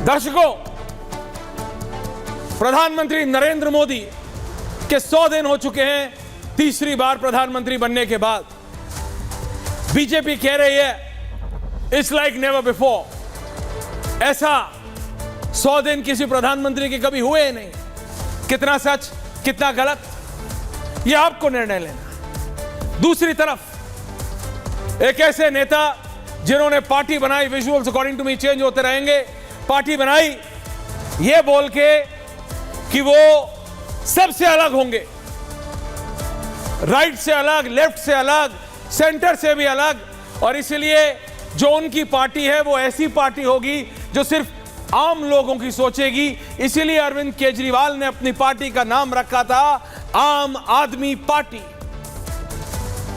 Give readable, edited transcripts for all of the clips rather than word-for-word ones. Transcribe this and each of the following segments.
दर्शकों, प्रधानमंत्री नरेंद्र मोदी के 100 दिन हो चुके हैं तीसरी बार प्रधानमंत्री बनने के बाद। बीजेपी कह रही है इट्स लाइक नेवर बिफोर। ऐसा 100 दिन किसी प्रधानमंत्री के कभी हुए ही नहीं। कितना सच कितना गलत, यह आपको निर्णय लेना। दूसरी तरफ एक ऐसे नेता जिन्होंने पार्टी बनाई, visuals according to me change होते रहेंगे, पार्टी बनाई यह बोल के कि वो सबसे अलग होंगे, राइट से अलग, लेफ्ट से अलग, सेंटर से भी अलग, और इसलिए जो उनकी पार्टी है वो ऐसी पार्टी होगी जो सिर्फ आम लोगों की सोचेगी। इसीलिए अरविंद केजरीवाल ने अपनी पार्टी का नाम रखा था आम आदमी पार्टी।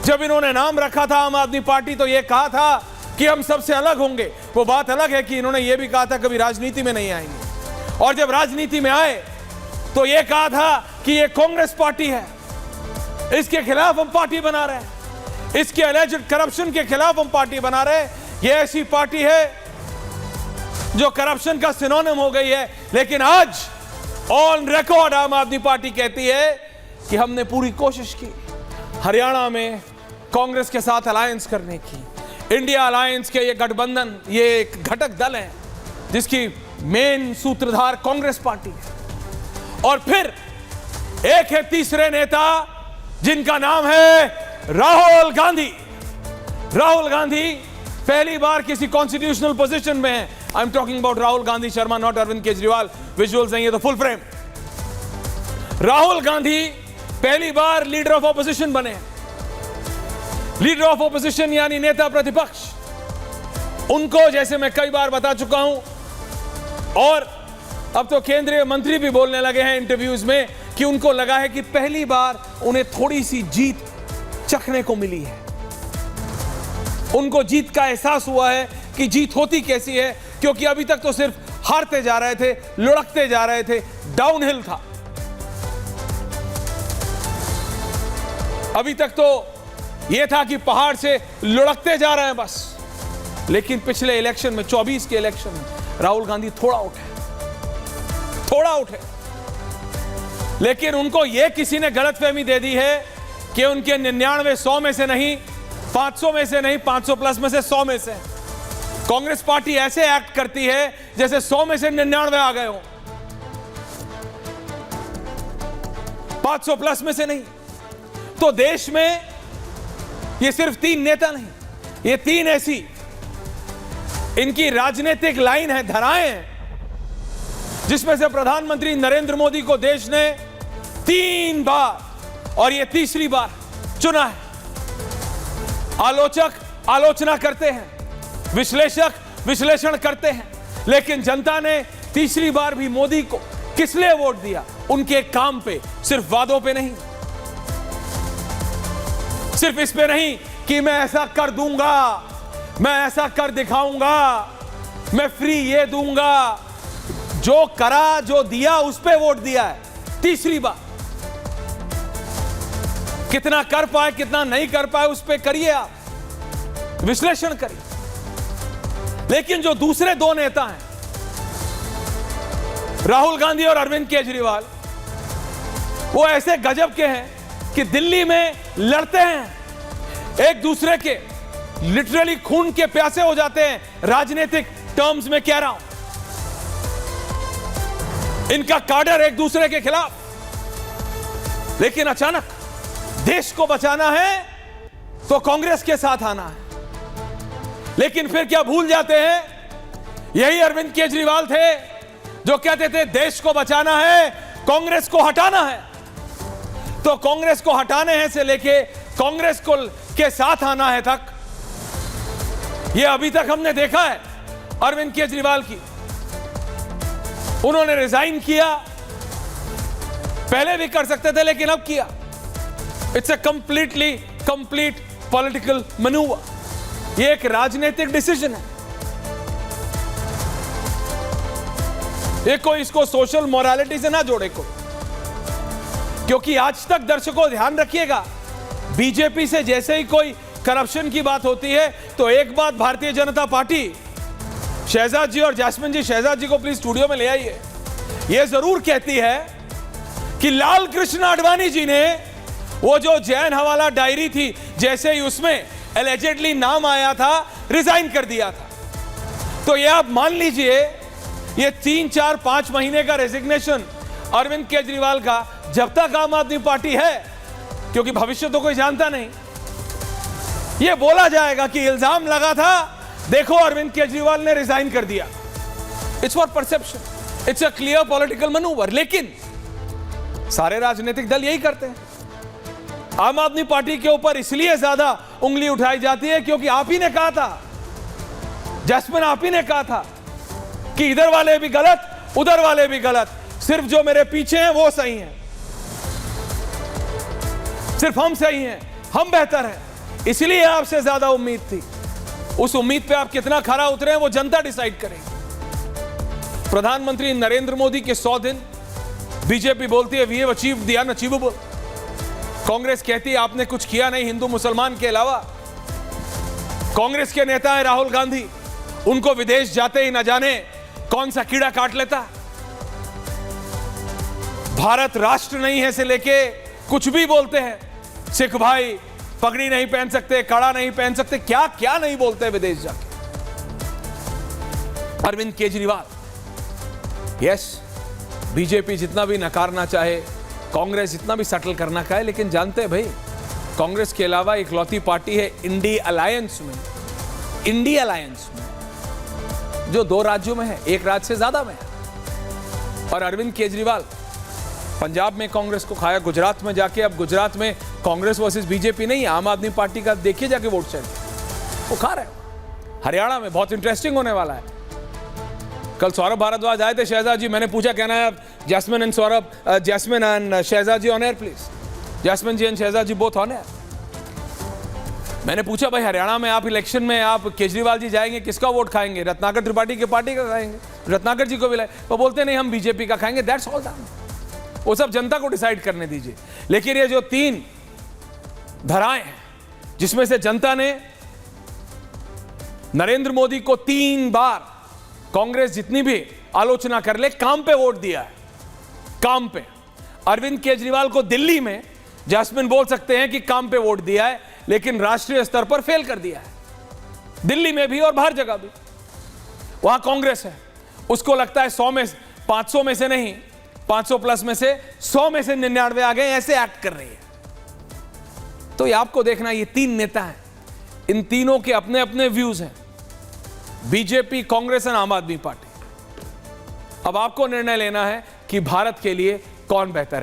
जब इन्होंने नाम रखा था आम आदमी पार्टी तो यह कहा था कि हम सबसे अलग होंगे। वो बात अलग है कि इन्होंने यह भी कहा था कभी राजनीति में नहीं आएंगे, और जब राजनीति में आए तो यह कहा था कि यह कांग्रेस पार्टी है, इसके खिलाफ हम पार्टी बना रहे हैं, इसके एलिजेड करप्शन के खिलाफ हम पार्टी बना रहे हैं। यह ऐसी पार्टी है जो करप्शन का सिनोनिम हो गई है। लेकिन आज ऑन रिकॉर्ड आम आदमी पार्टी कहती है कि हमने पूरी कोशिश की हरियाणा में कांग्रेस के साथ अलायंस करने की। इंडिया अलायंस के ये गठबंधन, ये एक घटक दल है जिसकी मेन सूत्रधार कांग्रेस पार्टी है। और फिर एक है तीसरे नेता जिनका नाम है राहुल गांधी। राहुल गांधी पहली बार किसी कॉन्स्टिट्यूशनल पोजीशन में है। I am talking about Rahul Gandhi Sharma, not Arvind Kejriwal. Visuals नहीं है तो फुल फ्रेम। राहुल गांधी पहली बार लीडर ऑफ ऑपोजिशन बने। लीडर ऑफ ऑपोजिशन यानी नेता प्रतिपक्ष। उनको, जैसे मैं कई बार बता चुका हूं, और अब तो केंद्रीय मंत्री भी बोलने लगे हैं इंटरव्यूज में कि उनको लगा है कि पहली बार उन्हें थोड़ी सी जीत चखने को मिली है। उनको जीत का एहसास हुआ है कि जीत होती कैसी है, क्योंकि अभी तक तो सिर्फ हारते जा रहे थे, लुढ़कते जा रहे थे, डाउनहिल था। अभी तक तो यह था कि पहाड़ से लुढ़कते जा रहे हैं बस। लेकिन पिछले इलेक्शन में, 24 के इलेक्शन में, राहुल गांधी थोड़ा उठे। लेकिन उनको यह किसी ने गलतफहमी दे दी है कि उनके 99 100 में से नहीं, 500 में से नहीं, 500 प्लस में से 100 में से। कांग्रेस पार्टी ऐसे एक्ट करती है जैसे 100 में से 99 आ गए हो, 500 प्लस में से नहीं। तो देश में ये सिर्फ 3 नेता नहीं, ये 3 ऐसी इनकी राजनीतिक लाइन है, धाराएं हैं, जिसमें से प्रधानमंत्री नरेंद्र मोदी को देश ने 3 बार और ये तीसरी बार चुना है। आलोचक आलोचना करते हैं, विश्लेषक विश्लेषण करते हैं, लेकिन जनता ने तीसरी बार भी मोदी को किस लिए वोट दिया? उनके काम पे, सिर्फ वादों पे नहीं, सिर्फ इस पे नहीं कि मैं ऐसा कर दूंगा, मैं ऐसा कर दिखाऊंगा, मैं फ्री ये दूंगा। जो करा, जो दिया, उस पे वोट दिया है तीसरी बार। कितना कर पाए, कितना नहीं कर पाए, उस पे करिए आप, विश्लेषण करिए। लेकिन जो दूसरे 2 नेता हैं, राहुल गांधी और अरविंद केजरीवाल, वो ऐसे गजब के हैं कि दिल्ली में लड़ते हैं एक दूसरे के, लिटरली खून के प्यासे हो जाते हैं, राजनीतिक टर्म्स में कह रहा हूं। इनका काडर एक दूसरे के खिलाफ। लेकिन अचानक देश को बचाना है तो कांग्रेस के साथ आना है। लेकिन फिर क्या भूल जाते हैं, यही अरविंद केजरीवाल थे जो कहते थे देश को बचाना है, कांग्रेस को हटाना है। तो कांग्रेस को हटाने हैं से लेके कांग्रेस को के साथ आना है तक, यह अभी तक हमने देखा है अरविंद केजरीवाल की। उन्होंने रिजाइन किया, पहले भी कर सकते थे लेकिन अब किया। It's a complete political manoeuvre. ये एक राजनीतिक डिसीजन है। ये कोई इसको सोशल मोरालिटी से ना जोड़े को, क्योंकि आज तक दर्शकों ध्यान रखिएगा, बीजेपी से जैसे ही कोई करप्शन की बात होती है तो एक बात भारतीय जनता पार्टी शहजाद जी और जैस्मिन जी, शहजाद जी को प्लीज स्टूडियो में ले आइए। यह जरूर कहती है कि लाल कृष्ण आडवाणी जी ने वो जो जैन हवाला डायरी थी, जैसे ही उसमें एलिजेडली नाम आया था, रिजाइन कर दिया था। तो ये आप मान लीजिए, ये 3, 4, 5 महीने का रेजिग्नेशन अरविंद केजरीवाल का, जब तक आम आदमी पार्टी है, क्योंकि भविष्य तो कोई जानता नहीं, ये बोला जाएगा कि इल्जाम लगा था, देखो अरविंद केजरीवाल ने रिजाइन कर दिया। It's for perception, it's a clear political manoeuvre. लेकिन सारे राजनीतिक दल यही करते हैं। आम आदमी पार्टी के ऊपर इसलिए ज्यादा उंगली उठाई जाती है क्योंकि आप ही ने कहा था, जैस्मिन, आप ही ने कहा था कि इधर वाले भी गलत, उधर वाले भी गलत, सिर्फ जो मेरे पीछे हैं वो सही हैं, सिर्फ हम सही हैं, हम बेहतर हैं। इसलिए आपसे ज्यादा उम्मीद थी। उस उम्मीद पे आप कितना खरा उतरे हैं वो जनता डिसाइड करेगी। प्रधानमंत्री नरेंद्र मोदी के 100 दिन, बीजेपी बोलती है we have achieved the unachievable. Congress कहती है आपने कुछ किया नहीं हिंदू मुसलमान के अलावा। कांग्रेस के नेता है राहुल गांधी, उनको विदेश जाते ही न जाने कौन सा कीड़ा काट लेता। भारत राष्ट्र नहीं है से लेके कुछ भी बोलते हैं। सिख भाई पगड़ी नहीं पहन सकते, कड़ा नहीं पहन सकते, क्या क्या नहीं बोलते विदेश जाके। अरविंद केजरीवाल, यस, बीजेपी जितना भी नकारना चाहे, कांग्रेस जितना भी सटल करना चाहे, लेकिन जानते हैं भाई, कांग्रेस के अलावा इकलौती पार्टी है इंडी अलायंस में, इंडी अलायंस में, जो 2 राज्यों में है, 1 राज्य से ज्यादा में है। और अरविंद केजरीवाल पंजाब में कांग्रेस को खाया, गुजरात में जाके, अब गुजरात में कांग्रेस वर्सेस बीजेपी नहीं, आम आदमी पार्टी का देखिए जाके वोट शेयर वो खा रहे हैं। हरियाणा में बहुत इंटरेस्टिंग होने वाला है। कल सौरभ भारद्वाज आए थे, शहजाद जी, मैंने पूछा कहना है Jasmine and Saurabh, Jasmine and Shahzad ji on air please, Jasmine ji and Shahzad ji both on air. मैंने पूछा भाई हरियाणा में आप इलेक्शन में आप केजरीवाल जी जाएंगे, किसका वोट खाएंगे? रत्नाकर त्रिपाठी के पार्टी का खाएंगे, रत्नाकर जी को भी लाए। वो बोलते नहीं हम बीजेपी का खाएंगे। दैट्स ऑल दैट, वो सब जनता को डिसाइड करने दीजिए। लेकिन ये जो 3 धाराएं हैं जिसमें से जनता ने नरेंद्र मोदी को 3 बार, कांग्रेस जितनी भी आलोचना कर ले, काम पे वोट दिया है, काम पे। अरविंद केजरीवाल को दिल्ली में जैस्मिन बोल सकते हैं कि काम पे वोट दिया है, लेकिन राष्ट्रीय स्तर पर फेल कर दिया है। दिल्ली में भी और बाहर जगह भी वहां कांग्रेस है, उसको लगता है 100 में 500 में से नहीं, 500 प्लस में से 100 में से 99 आ गए, ऐसे एक्ट कर रही है। तो ये आपको देखना, ये 3 नेता हैं, इन तीनों के अपने अपने व्यूज हैं, बीजेपी, कांग्रेस और आम आदमी पार्टी। अब आपको निर्णय लेना है कि भारत के लिए कौन बेहतर है।